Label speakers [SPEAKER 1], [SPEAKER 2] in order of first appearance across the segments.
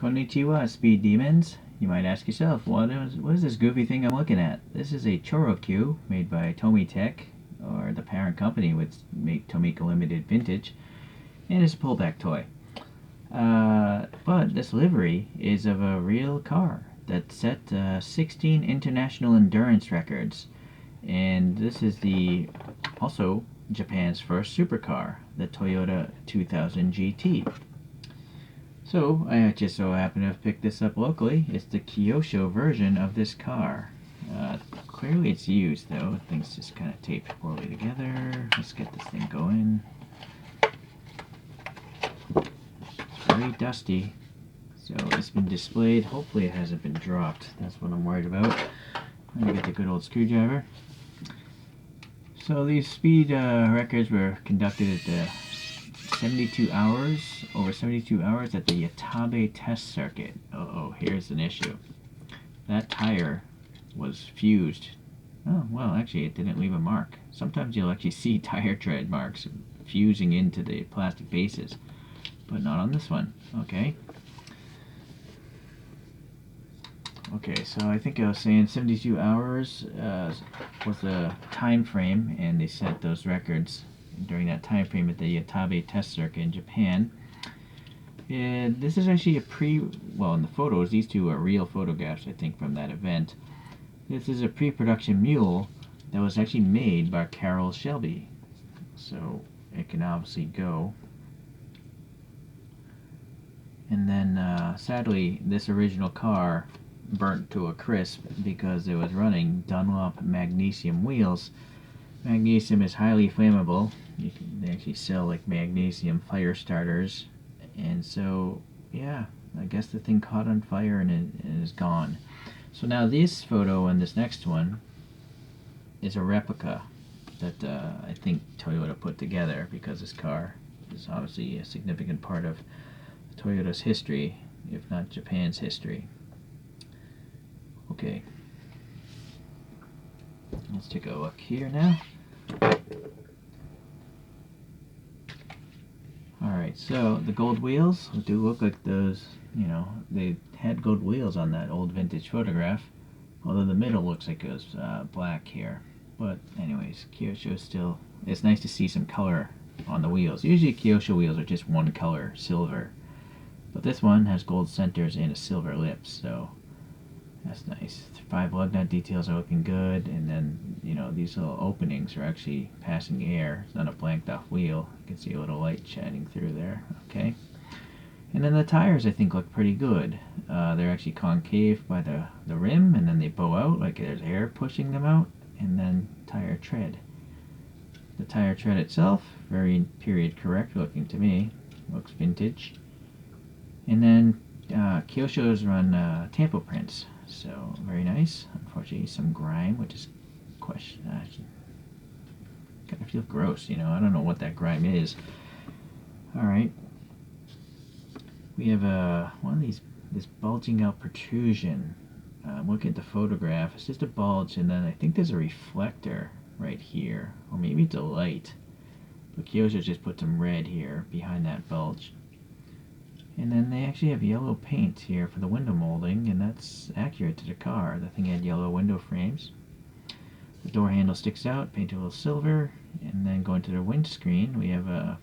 [SPEAKER 1] Konnichiwa, speed demons. You might ask yourself, what is this goofy thing I'm looking at? This is a Chorokyu made by Tomy Tech, or the parent company, which make Tomika Limited Vintage, and it's a pullback toy. But this livery is of a real car that set 16 international endurance records, and this is also Japan's first supercar, the Toyota 2000 GT. So, I just so happen to have picked this up locally. It's the Kyosho version of this car. Clearly it's used though. Things just kind of taped poorly together. Let's get this thing going. It's very dusty. So it's been displayed. Hopefully it hasn't been dropped. That's what I'm worried about. Let me get the good old screwdriver. So these speed records were conducted at the over 72 hours at the Yatabe test circuit. Oh, here's an issue. That tire was fused. Oh, well, actually, it didn't leave a mark. Sometimes you'll actually see tire tread marks fusing into the plastic bases, but not on this one. Okay. Okay, so I think I was saying 72 hours was the time frame, and they set those records during that time frame at the Yatabe test circuit in Japan. And this is actually in the photos, these two are real photographs, I think, from that event. This is a pre-production mule that was actually made by Carroll Shelby. So it can obviously go. And then, sadly, this original car burnt to a crisp because it was running Dunlop magnesium wheels. Magnesium is highly flammable. They actually sell like magnesium fire starters, and so yeah, I guess the thing caught on fire and it is gone. So now this photo and this next one is a replica that I think Toyota put together, because this car is obviously a significant part of Toyota's history, if not Japan's history. Okay, let's take a look here now. Alright, so the gold wheels do look like those, they had gold wheels on that old vintage photograph, although the middle looks like it was black here. But anyways, Kyosho still, it's nice to see some color on the wheels. Usually Kyosho wheels are just one color, silver, but this one has gold centers and a silver lip, so that's nice. 5 lug nut details are looking good, and then, these little openings are actually passing air. It's not a blanked off wheel. You can see a little light shining through there. Okay. And then the tires, I think, look pretty good. They're actually concave by the rim, and then they bow out like there's air pushing them out, and then tire tread. The tire tread itself, very period correct looking to me. Looks vintage. And then Kyosho's run tampo prints. So, very nice. Unfortunately, some grime, which is kind of feel gross, I don't know what that grime is. Alright. We have one of this bulging out protrusion. Look at the photograph. It's just a bulge, and then I think there's a reflector right here. Or maybe it's a light. But Kyosho just put some red here behind that bulge. And then they actually have yellow paint here for the window molding, and that's accurate to the car. The thing had yellow window frames. The door handle sticks out, painted a little silver, and then going to the windscreen, we have a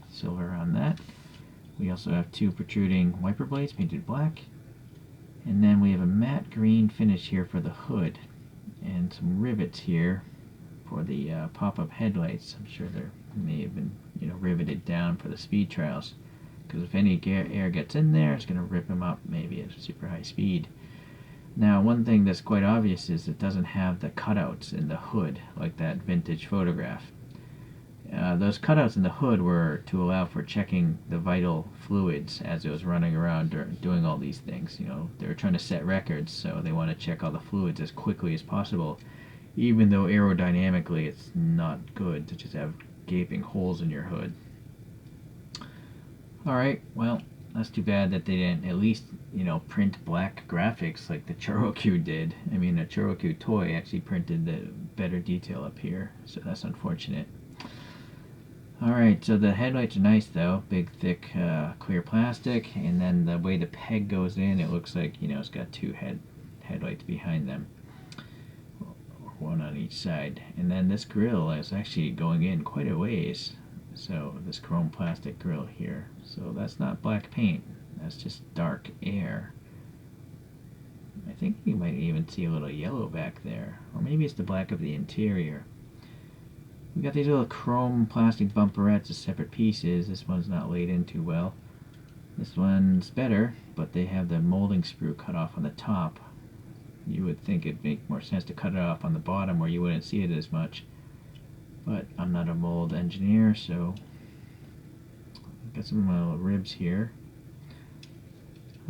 [SPEAKER 1] silver on that. We also have 2 protruding wiper blades painted black, and then we have a matte green finish here for the hood, and some rivets here for the pop-up headlights. I'm sure they may have been riveted down for the speed trials, because if any air gets in there, it's going to rip them up, maybe at super high speed. Now, one thing that's quite obvious is it doesn't have the cutouts in the hood like that vintage photograph. Those cutouts in the hood were to allow for checking the vital fluids as it was running around doing all these things. They were trying to set records, so they want to check all the fluids as quickly as possible, even though aerodynamically it's not good to just have gaping holes in your hood. Alright, well, that's too bad that they didn't at least, print black graphics like the Chorokyu did. I mean, the Chorokyu toy actually printed the better detail up here, so that's unfortunate. Alright, so the headlights are nice though. Big, thick, clear plastic. And then the way the peg goes in, it looks like, it's got two headlights behind them. One on each side. And then this grill is actually going in quite a ways. So this chrome plastic grill here. So that's not black paint. That's just dark air. I think you might even see a little yellow back there. Or maybe it's the black of the interior. We got these little chrome plastic bumperettes as separate pieces. This one's not laid in too well. This one's better, but they have the molding sprue cut off on the top. You would think it'd make more sense to cut it off on the bottom where you wouldn't see it as much. But I'm not a mold engineer, so got some little ribs here.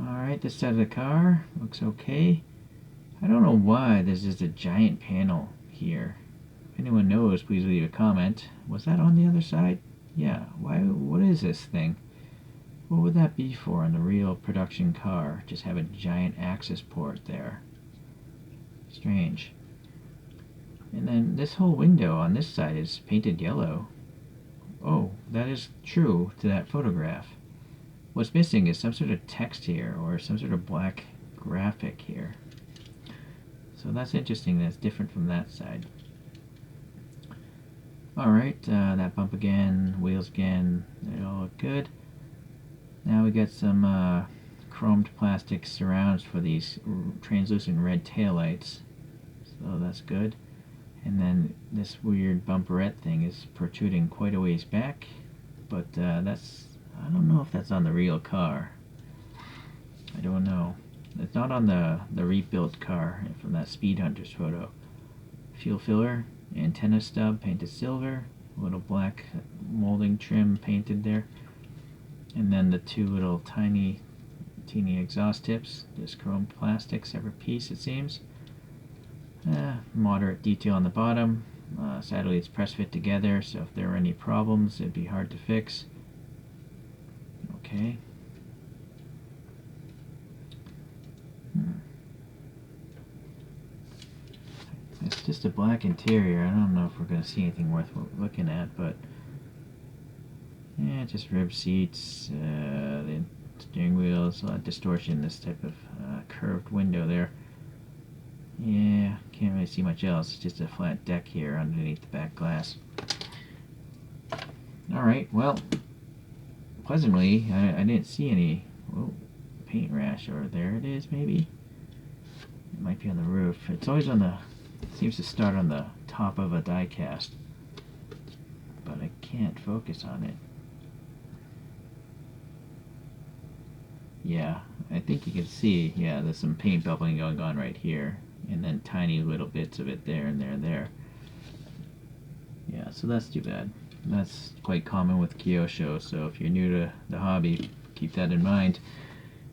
[SPEAKER 1] Alright, this side of the car looks okay. I don't know why there's just a giant panel here. If anyone knows, please leave a comment. Was that on the other side? Yeah, why? What is this thing? What would that be for on the real production car? Just have a giant access port there. Strange. And then this whole window on this side is painted yellow. Oh, that is true to that photograph. What's missing is some sort of text here or some sort of black graphic here. So that's interesting. That's different from that side. Alright, that bump again, wheels again, they all look good. Now we got some chromed plastic surrounds for these translucent red taillights. So that's good. And then this weird bumperette thing is protruding quite a ways back. But I don't know if that's on the real car. I don't know. It's not on the rebuilt car from that Speed Hunters photo. Fuel filler. Antenna stub painted silver, a little black molding trim painted there, and then the two little teeny exhaust tips, this chrome plastic, separate piece it seems. Moderate detail on the bottom. Sadly it's press fit together, so if there were any problems it'd be hard to fix. Okay. It's just a black interior. I don't know if we're going to see anything worth looking at, but yeah, just rib seats, the steering wheels, a lot of distortion, this type of curved window there. Yeah, can't really see much else. It's just a flat deck here underneath the back glass. Alright, well, pleasantly, I didn't see any paint rash, or there it is maybe. It might be on the roof. It's always on the... Seems to start on the top of a diecast, but I can't focus on it. Yeah, I think you can see, yeah, there's some paint bubbling going on right here, and then tiny little bits of it there and there and there. Yeah, so that's too bad. That's quite common with Kyosho, so if you're new to the hobby, keep that in mind.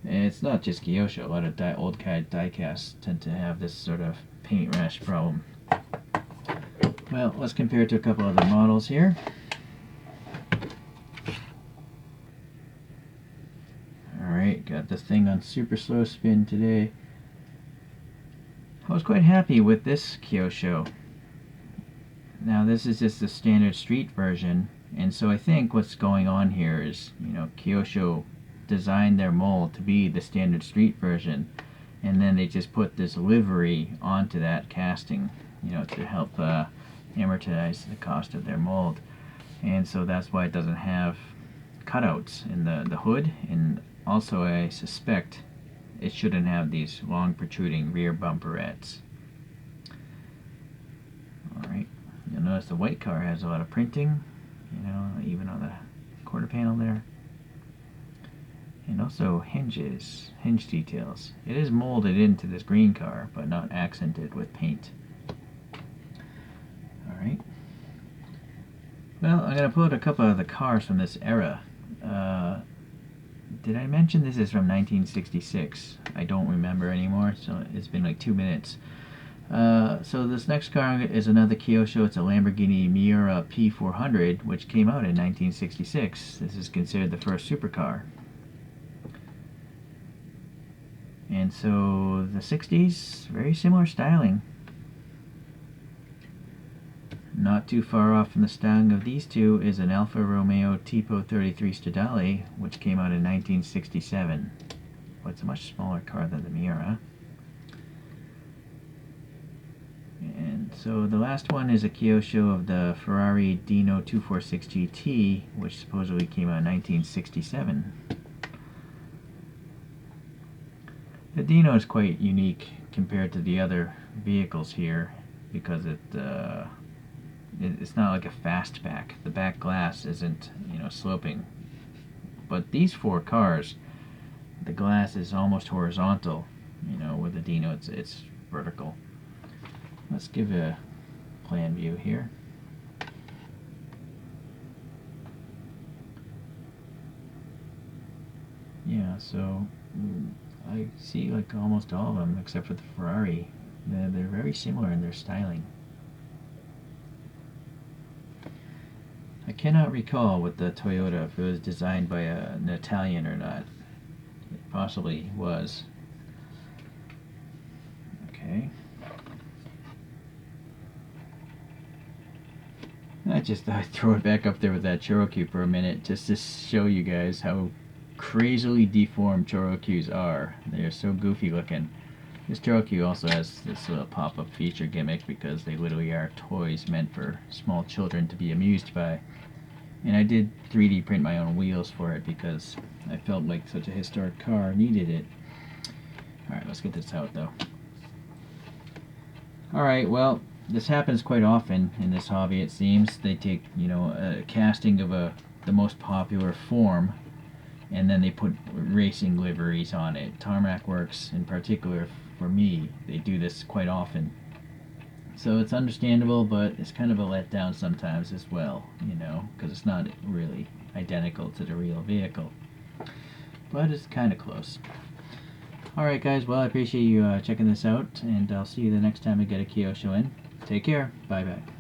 [SPEAKER 1] And it's not just Kyosho, a lot of old diecasts tend to have this sort of paint rash problem. Well, let's compare it to a couple other models here. Alright, got this thing on super slow spin today. I was quite happy with this Kyosho. Now this is just the standard street version, and so I think what's going on here is, Kyosho designed their mold to be the standard street version, and then they just put this livery onto that casting, to help amortize the cost of their mold. And so that's why it doesn't have cutouts in the hood, and also I suspect it shouldn't have these long protruding rear bumperettes. Alright, you'll notice the white car has a lot of printing, even on the quarter panel there. And also hinge details. It is molded into this green car, but not accented with paint. Alright. Well, I'm going to put a couple of the cars from this era. Did I mention this is from 1966? I don't remember anymore, so it's been like 2 minutes. So this next car is another Kyosho. It's a Lamborghini Miura P400, which came out in 1966. This is considered the first supercar. And so the 60s, very similar styling. Not not too far off from the styling of these two is an Alfa Romeo Tipo 33 Stradale, which came out in 1967. But it's a much smaller car than the Miura. And so the last one is a Kyosho of the Ferrari Dino 246 GT, which supposedly came out in 1967. The Dino is quite unique compared to the other vehicles here because it's not like a fastback. The back glass isn't, sloping. But these four cars, the glass is almost horizontal. With the Dino, it's vertical. Let's give a plan view here. Yeah, so I see like almost all of them except for the Ferrari. They're very similar in their styling. I cannot recall with the Toyota if it was designed by an Italian or not. It possibly was. Okay. I just thought I'd throw it back up there with that Cherokee for a minute just to show you guys how crazily deformed Cherokees are. They are so goofy looking. This Cherokee also has this little pop-up feature gimmick because they literally are toys meant for small children to be amused by. And I did 3D print my own wheels for it because I felt like such a historic car needed it. Alright, let's get this out though. Alright, well, this happens quite often in this hobby, it seems. They take, a casting of the most popular form, and then they put racing liveries on it. Tarmac Works, in particular, for me, they do this quite often. So it's understandable, but it's kind of a letdown sometimes as well, because it's not really identical to the real vehicle. But it's kind of close. Alright guys, well I appreciate you checking this out, and I'll see you the next time I get a Kyosho in. Take care. Bye bye.